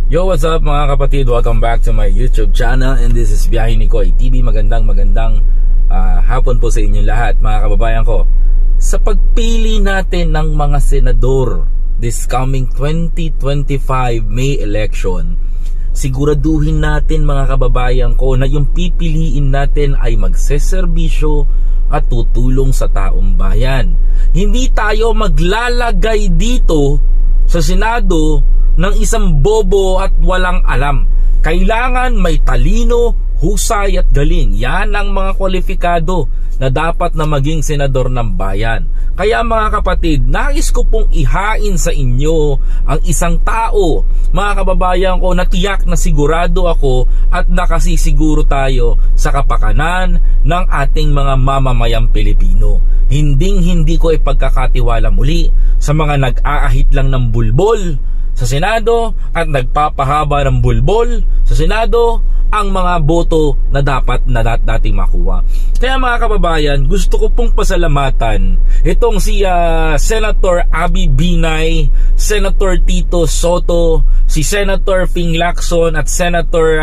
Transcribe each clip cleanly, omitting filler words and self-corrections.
Yo, what's up mga kapatid? Welcome back to my YouTube channel and this is Biyahe ni Koy TV. Magandang hapon po sa inyong lahat mga kababayan ko. Sa pagpili natin ng mga senador this coming 2025 May election, siguraduhin natin mga kababayan ko na yung pipiliin natin ay magseserbisyo at tutulong sa taong bayan. Hindi tayo maglalagay dito sa Senado ng isang bobo at walang alam. Kailangan may talino, husay at galing. Yan ang mga kwalifikado na dapat na maging senador ng bayan. Kaya mga kapatid, nais ko pong ihain sa inyo ang isang tao, mga kababayan ko, na tiyak na sigurado ako at nakasisiguro tayo sa kapakanan ng ating mga mamamayang Pilipino. Hindi ko ipagkakatiwala muli sa mga nag-aahit lang ng bulbol sa Senado at nagpapahaba ng bulbol sa Senado ang mga boto na dapat na dating makuha. Kaya mga kababayan, gusto ko pong pasalamatan itong si Senator Abby Binay, Senator Tito Soto, si Senator Ping Lacson at Senator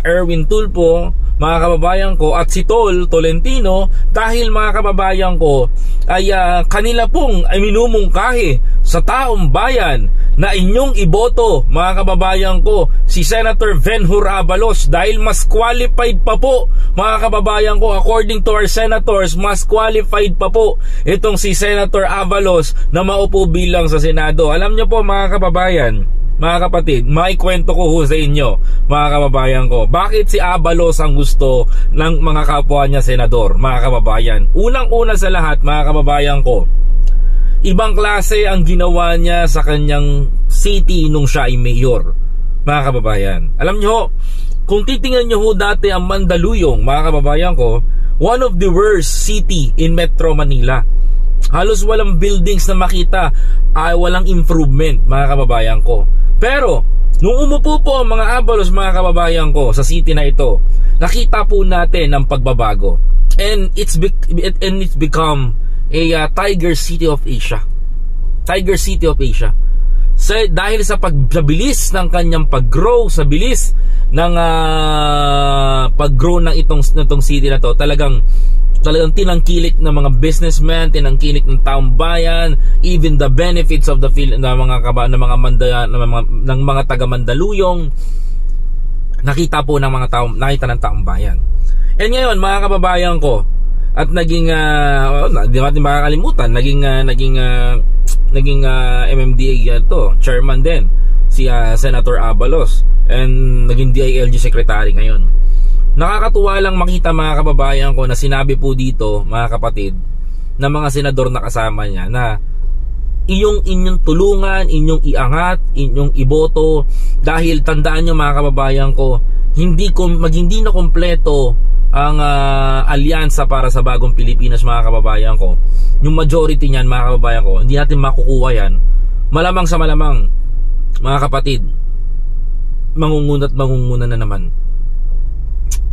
Erwin Tulfo, mga kababayan ko, at si Tolentino, dahil mga kababayan ko ay kanila pong ay minumungkahi sa taong bayan na inyong iboto, mga kababayan ko, si Senator Venhur Abalos, dahil mas qualified pa po, mga kababayan ko, according to our senators, mas qualified pa po itong si Senator Abalos na maupo bilang sa Senado. Alam nyo po mga kababayan, mga kapatid, maikwento ko sa inyo, mga kababayan ko, bakit si Abalos ang gusto ng mga kapwa niya senador, mga kababayan. Unang-una sa lahat, mga kababayan ko, ibang klase ang ginawa niya sa kanyang city nung siya ay mayor, mga kababayan. Alam nyo, kung titingnan nyo ho dati ang Mandaluyong, mga kababayan ko, one of the worst city in Metro Manila. Halos walang buildings na makita, walang improvement, mga kababayan ko. Pero nung umupo po ang mga Abalos, mga kababayan ko, sa city na ito, nakita po natin ang pagbabago. And it's become a Tiger City of Asia. Tiger City of Asia. Dahil sa bilis ng kanyang pag-grow, sa bilis ng pag-grow ng itong city na to, talagang tinangkilik ng mga businessmen, tinangkilik ng taong bayan, even the benefits of the ng mga taga Mandaluyong nakita po ng ng taong bayan. And ngayon mga kababayan ko, at naging di natin makakalimutan, naging MMDA chairman din si Senator Abalos, and naging DILG secretary ngayon. Nakakatuwa lang makita mga kababayan ko na sinabi po dito, mga kapatid, na mga senador na kasama niya na inyong tulungan, inyong iangat, inyong iboto, dahil tandaan nyo mga kababayan ko, hindi na kompleto ang alyansa para sa bagong Pilipinas, mga kababayan ko. Yung majority niyan, mga kababayan ko, hindi natin makukuha yan. Malamang sa malamang, mga kapatid, mangunguna na naman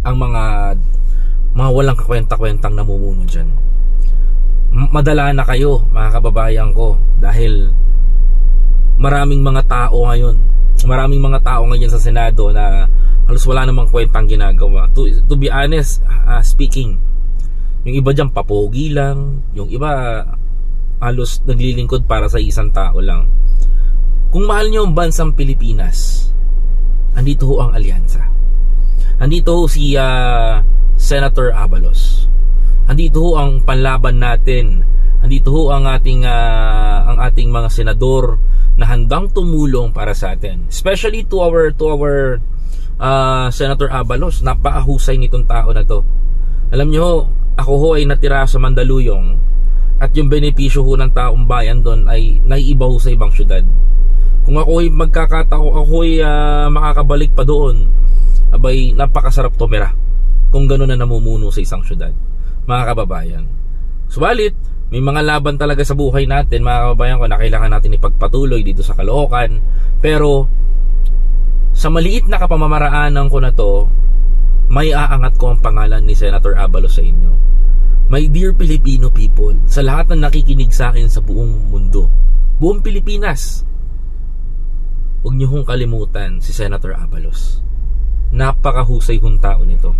ang mga walang kakwenta-kwentang namumuno dyan. Madala na kayo, mga kababayan ko, dahil maraming mga tao ngayon sa Senado na halos wala namang kwentang ginagawa. To be honest, speaking, yung iba dyan papogi lang, yung iba halos naglilingkod para sa isang tao lang. Kung mahal nyo ang bansang Pilipinas, andito ho ang alyansa. Andito ho si Senator Abalos. Andito ho ang panlaban natin. Andito ho ang ating mga senador na handang tumulong para sa atin. Especially to our Senator Abalos. Napakahusay nitong tao na to. Alam nyo, ako ho ay natira sa Mandaluyong, at yung benepisyo ho ng taong bayan doon ay naiiba ho sa ibang syudad. Kung ako ay makakabalik pa doon, abay, napakasarap tumira kung gano'n na namumuno sa isang syudad, mga kababayan. Subalit, may mga laban talaga sa buhay natin, mga kababayan ko, na kailangan natin ipagpatuloy dito sa Caloocan. Pero sa maliit na kapamamaraanan ko na to, may aangat ko ang pangalan ni Senator Abalos sa inyo. My dear Filipino people, sa lahat ng nakikinig sa akin sa buong mundo, buong Pilipinas, huwag niyo hong kalimutan si Senator Abalos. Napakahusay hong tao nito.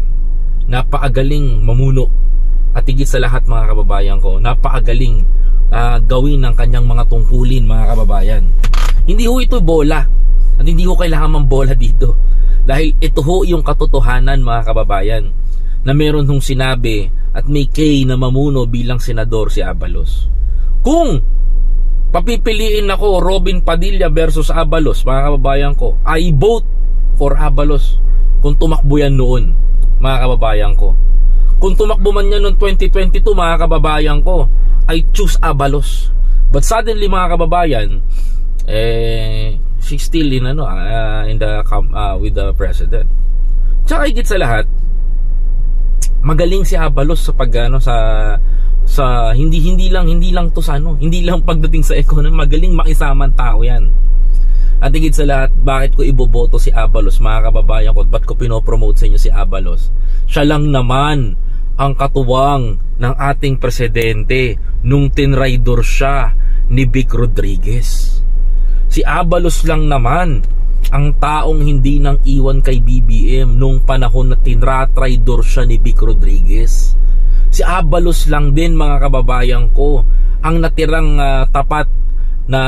Napakagaling mamuno. At higit sa lahat mga kababayan ko, napakagaling gawin ng kanyang mga tungkulin mga kababayan. Hindi ho ito bola. At hindi ho kailangan mang bola dito. Dahil ito ho yung katotohanan mga kababayan. Na meron hong sinabi at may kay na mamuno bilang senador si Abalos. Kung papipiliin ako Robin Padilla versus Abalos mga kababayan ko, I vote for Abalos. Kung tumakbo yan noon mga kababayan ko. Kung tumakbo man yan noong 2022 mga kababayan ko, I choose Abalos. But suddenly mga kababayan, she's still in with the president. Tsaka higit sa lahat, magaling si Abalos sa hindi lang to sa hindi lang pagdating sa economy, magaling makisaman tao yan. At higit sa lahat, bakit ko iboboto si Abalos mga kababayan ko? Ba't ko pinopromote sa inyo si Abalos? Siya lang naman ang katuwang ng ating presidente nung tinraidor siya ni Vic Rodriguez. Si Abalos lang naman ang taong hindi nang iwan kay BBM nung panahon na tinratraidor siya ni Vic Rodriguez. Si Abalos lang din mga kababayan ko ang natirang tapat na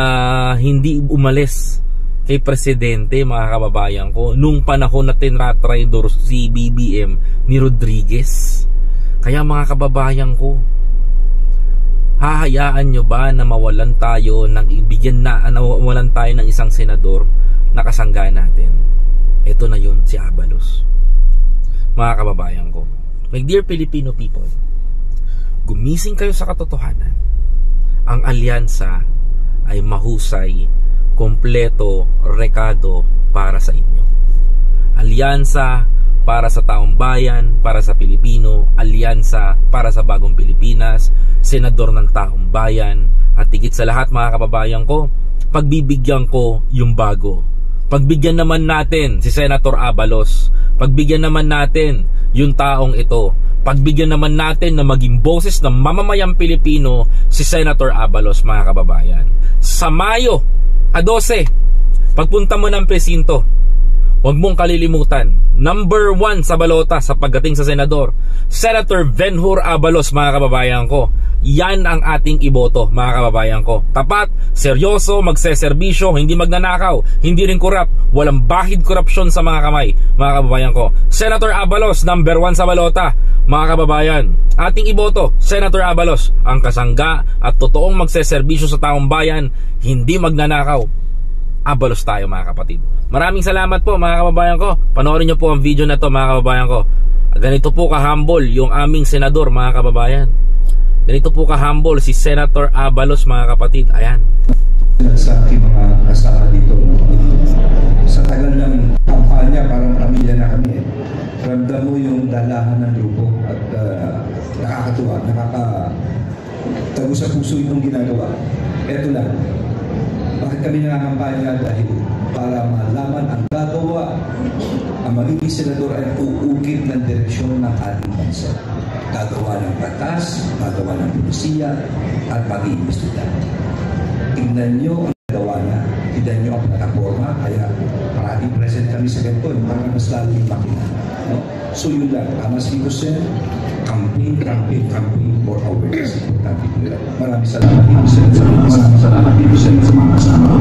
hindi umalis kay presidente mga kababayan ko nung panahon na tinratraidor si BBM ni Rodriguez. Kaya mga kababayan ko, hahayaan nyo ba na mawalan tayo mawalan tayo ng isang senador na kasangga natin? Ito na yun, si Abalos. Mga kababayan ko, my dear Filipino people, gumising kayo sa katotohanan. Ang alyansa ay mahusay, kompleto, rekado para sa inyo. Alyansa para sa taong bayan, para sa Pilipino, alyansa para sa bagong Pilipinas, senador ng taong bayan, at higit sa lahat mga kababayan ko, pagbibigyan ko yung bago. Pagbigyan naman natin si Senator Abalos, pagbigyan naman natin yung taong ito, pagbigyan naman natin na maging boses ng mamamayang Pilipino si Senator Abalos mga kababayan. Sa Mayo 12, pagpunta mo ng presinto, huwag mong kalilimutan, number 1 sa balota sa pagdating sa senador, Senator Venhur Abalos mga kababayan ko. Yan ang ating iboto mga kababayan ko. Tapat, seryoso, magseserbisyo, hindi magnanakaw, hindi rin korap, walang bahid korupsyon sa mga kamay mga kababayan ko. Senator Abalos, number 1 sa balota mga kababayan. Ating iboto, Senator Abalos, ang kasangga at totoong magseserbisyo sa taong bayan, hindi magnanakaw. Abalos tayo mga kapatid. Maraming salamat po mga kababayan ko. Panoorin nyo po ang video na to mga kababayan ko. Ganito po ka-humble yung aming senador mga kababayan. Ganito po ka-humble si Senator Abalos mga kapatid. Ayan. Sa aking mga kasama dito, sa tagal ng kampanya, parang pamilya na kami. Ramdam mo yung dalahan ng grupo at nakakatuwa, nakakatago sa puso itong ginagawa. Eto lang. Bakit kami nangangampanya? Dahil para malaman ang gagawa, ang magiging senador ay uukit ng direksyon ng ating bansa. Gagawa ng batas, gagawa ng polisiya, at mag-iimbestiga. Tingnan nyo ang gagawa niya, tingnan nyo ang plataforma, kaya parating present kami sa ganito, para mas lalong makina. No? So yun lang, Amas Higusen, campaign for awareness. Maraming salamat, Higusen, sa mga kasama.